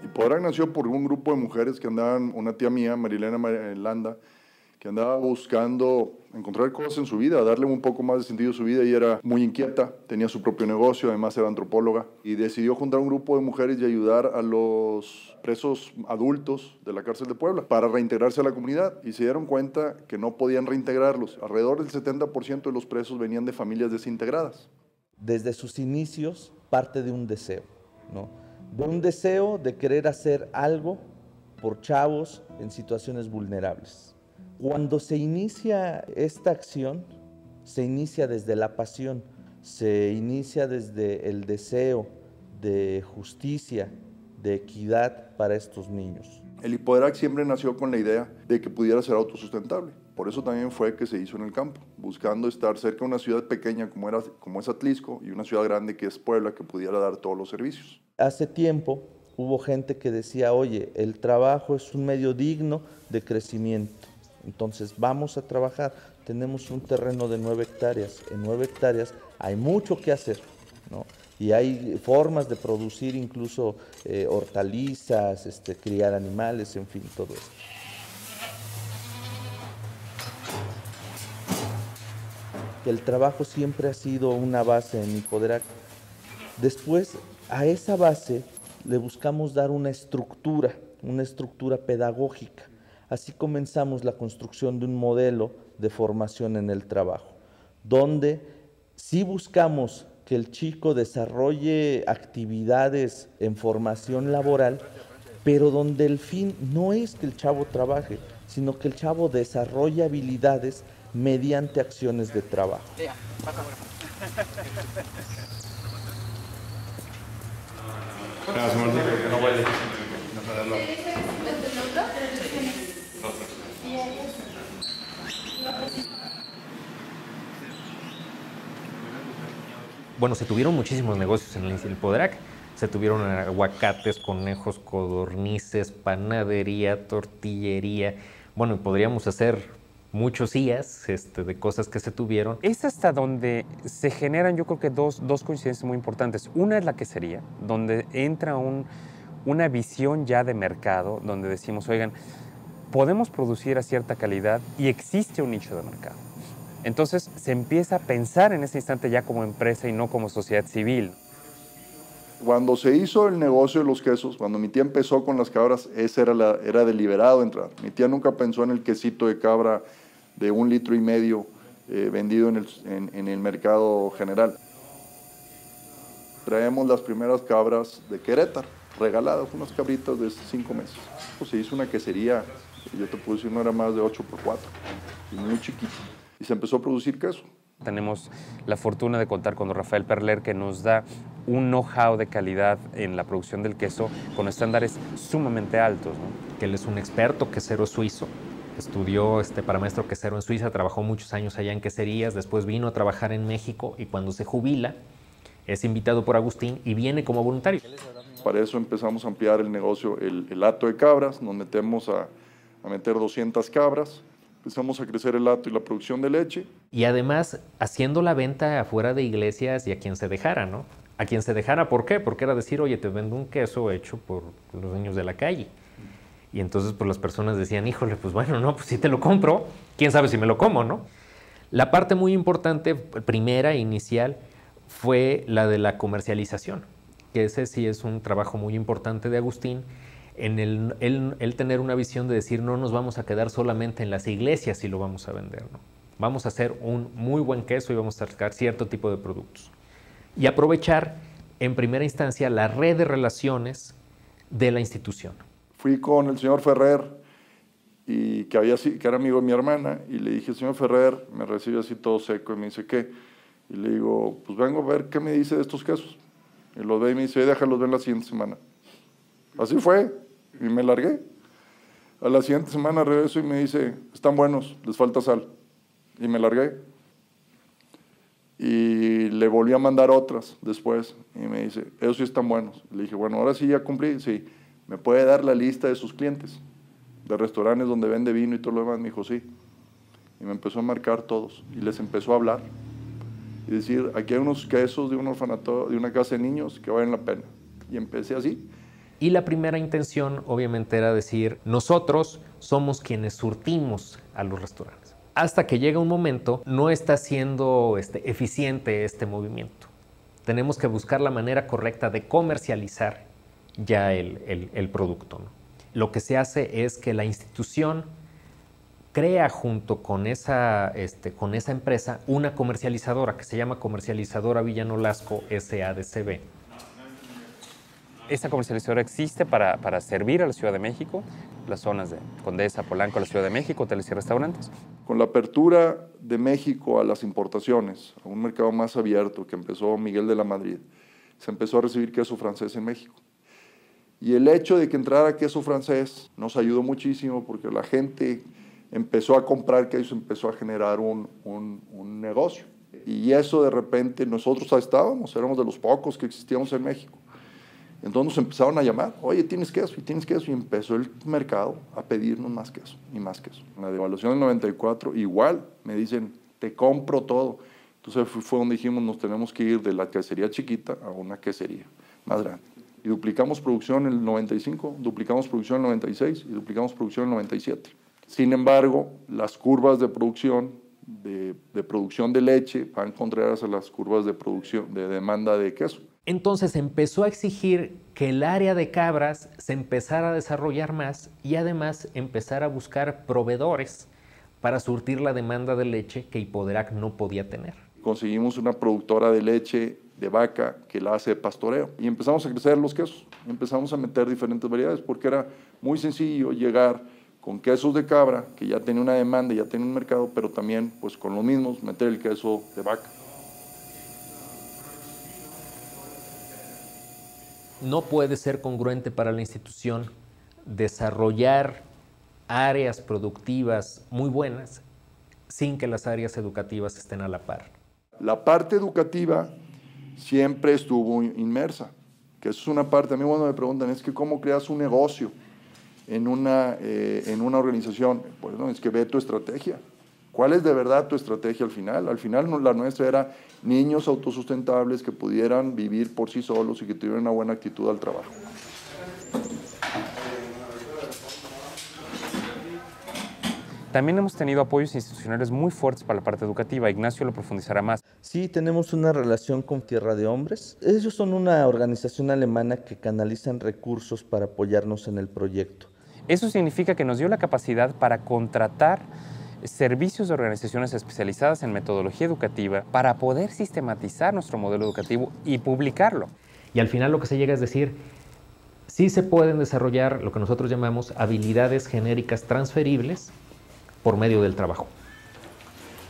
Hipodrak nació por un grupo de mujeres que andaban, una tía mía, Marilena Landa, que andaba buscando encontrar cosas en su vida, darle un poco más de sentido a su vida, y era muy inquieta, tenía su propio negocio, además era antropóloga, y decidió juntar un grupo de mujeres y ayudar a los presos adultos de la cárcel de Puebla para reintegrarse a la comunidad, y se dieron cuenta que no podían reintegrarlos. Alrededor del 70% de los presos venían de familias desintegradas. Desde sus inicios parte de un deseo, ¿no? De un deseo de querer hacer algo por chavos en situaciones vulnerables. Cuando se inicia esta acción, se inicia desde la pasión, se inicia desde el deseo de justicia, de equidad para estos niños. El Hipodrak siempre nació con la idea de que pudiera ser autosustentable. Por eso también fue que se hizo en el campo, buscando estar cerca de una ciudad pequeña como es Atlixco y una ciudad grande que es Puebla, que pudiera dar todos los servicios. Hace tiempo hubo gente que decía, oye, el trabajo es un medio digno de crecimiento. Entonces vamos a trabajar, tenemos un terreno de 9 hectáreas, en 9 hectáreas hay mucho que hacer, ¿no? Y hay formas de producir incluso hortalizas, criar animales, en fin, todo esto. El trabajo siempre ha sido una base en Hipodrak. Después, a esa base le buscamos dar una estructura pedagógica. Así comenzamos la construcción de un modelo de formación en el trabajo, donde sí buscamos que el chico desarrolle actividades en formación laboral, pero donde el fin no es que el chavo trabaje, sino que el chavo desarrolle habilidades mediante acciones de trabajo. Bueno, se tuvieron muchísimos negocios en el Hipodrak. Se tuvieron aguacates, conejos, codornices, panadería, tortillería. Bueno, podríamos hacer muchos días de cosas que se tuvieron. Es hasta donde se generan, yo creo que dos coincidencias muy importantes. Una es la quesería, donde entra una visión ya de mercado, donde decimos, oigan, podemos producir a cierta calidad y existe un nicho de mercado. Entonces se empieza a pensar en ese instante ya como empresa y no como sociedad civil. Cuando se hizo el negocio de los quesos, cuando mi tía empezó con las cabras, ese era deliberado entrar. Mi tía nunca pensó en el quesito de cabra de 1,5 litros vendido en el mercado general. Traemos las primeras cabras de Querétaro, regaladas, unas cabritas de 5 meses. Pues se hizo una quesería, yo te puedo decir, no era más de 8x4, y muy chiquita. Y se empezó a producir queso. Tenemos la fortuna de contar con Rafael Perler, que nos da un know-how de calidad en la producción del queso con estándares sumamente altos, ¿no? Que él es un experto quesero suizo. Estudió para maestro quesero en Suiza, trabajó muchos años allá en queserías, después vino a trabajar en México y cuando se jubila es invitado por Agustín y viene como voluntario. Para eso empezamos a ampliar el negocio, el hato de cabras, nos metemos a meter 200 cabras. Empezamos a crecer el hato y la producción de leche. Y además haciendo la venta afuera de iglesias y a quien se dejara, ¿no? A quien se dejara, ¿por qué? Porque era decir, oye, te vendo un queso hecho por los niños de la calle. Y entonces pues las personas decían, híjole, pues bueno, no, pues sí te lo compro, quién sabe si me lo como, ¿no? La parte muy importante, primera, inicial, fue la de la comercialización, que ese sí es un trabajo muy importante de Agustín, en el tener una visión de decir, no nos vamos a quedar solamente en las iglesias y lo vamos a vender, ¿no? Vamos a hacer un muy buen queso y vamos a sacar cierto tipo de productos. Y aprovechar, en primera instancia, la red de relaciones de la institución. Fui con el señor Ferrer, y que era amigo de mi hermana, y le dije, señor Ferrer, me recibe así todo seco, y me dice, ¿qué? Y le digo, pues vengo a ver qué me dice de estos quesos. Y los ve y me dice, déjalos ver la siguiente semana. Así fue, y me largué. A la siguiente semana regreso y me dice, están buenos, les falta sal. Y me largué. Y le volví a mandar otras después, y me dice, esos sí están buenos. Le dije, bueno, ahora sí ya cumplí, sí. ¿Me puede dar la lista de sus clientes? De restaurantes donde vende vino y todo lo demás. Me dijo, sí. Y me empezó a marcar todos, y les empezó a hablar. Y decir, aquí hay unos quesos de un orfanato, de una casa de niños que valen la pena. Y empecé así. Y la primera intención obviamente era decir, nosotros somos quienes surtimos a los restaurantes. Hasta que llega un momento, no está siendo eficiente este movimiento. Tenemos que buscar la manera correcta de comercializar ya el producto, ¿no? Lo que se hace es que la institución crea junto con esa empresa una comercializadora que se llama Comercializadora Villano Lasco SADCB. Esta comercializadora existe para servir a la Ciudad de México, las zonas de Condesa, Polanco, la Ciudad de México, hoteles y restaurantes. Con la apertura de México a las importaciones, a un mercado más abierto que empezó Miguel de la Madrid, se empezó a recibir queso francés en México. Y el hecho de que entrara queso francés nos ayudó muchísimo porque la gente empezó a comprar queso, empezó a generar un negocio. Y eso de repente nosotros éramos de los pocos que existíamos en México. Entonces nos empezaron a llamar, oye, ¿tienes queso? Y empezó el mercado a pedirnos más queso y más queso. En la devaluación del 94, igual, me dicen, te compro todo. Entonces fue donde dijimos, nos tenemos que ir de la quesería chiquita a una quesería más grande. Y duplicamos producción en el 95, duplicamos producción en el 96 y duplicamos producción en el 97. Sin embargo, las curvas de producción de leche van contrarias a las curvas de demanda de queso. Entonces empezó a exigir que el área de cabras se empezara a desarrollar más y además empezar a buscar proveedores para surtir la demanda de leche que Hipoderac no podía tener. Conseguimos una productora de leche de vaca que la hace pastoreo y empezamos a crecer los quesos, empezamos a meter diferentes variedades porque era muy sencillo llegar con quesos de cabra que ya tenía una demanda, ya tenía un mercado, pero también pues con los mismos meter el queso de vaca. No puede ser congruente para la institución desarrollar áreas productivas muy buenas sin que las áreas educativas estén a la par. La parte educativa siempre estuvo inmersa, que eso es una parte, a mí cuando me preguntan, es que ¿cómo creas un negocio en una organización? Pues no, es que ve tu estrategia. ¿Cuál es de verdad tu estrategia al final? Al final la nuestra era niños autosustentables que pudieran vivir por sí solos y que tuvieran una buena actitud al trabajo. También hemos tenido apoyos institucionales muy fuertes para la parte educativa. Ignacio lo profundizará más. Sí, tenemos una relación con Tierra de Hombres. Ellos son una organización alemana que canalizan recursos para apoyarnos en el proyecto. Eso significa que nos dio la capacidad para contratar servicios de organizaciones especializadas en metodología educativa para poder sistematizar nuestro modelo educativo y publicarlo. Y al final lo que se llega es decir, sí se pueden desarrollar lo que nosotros llamamos habilidades genéricas transferibles por medio del trabajo.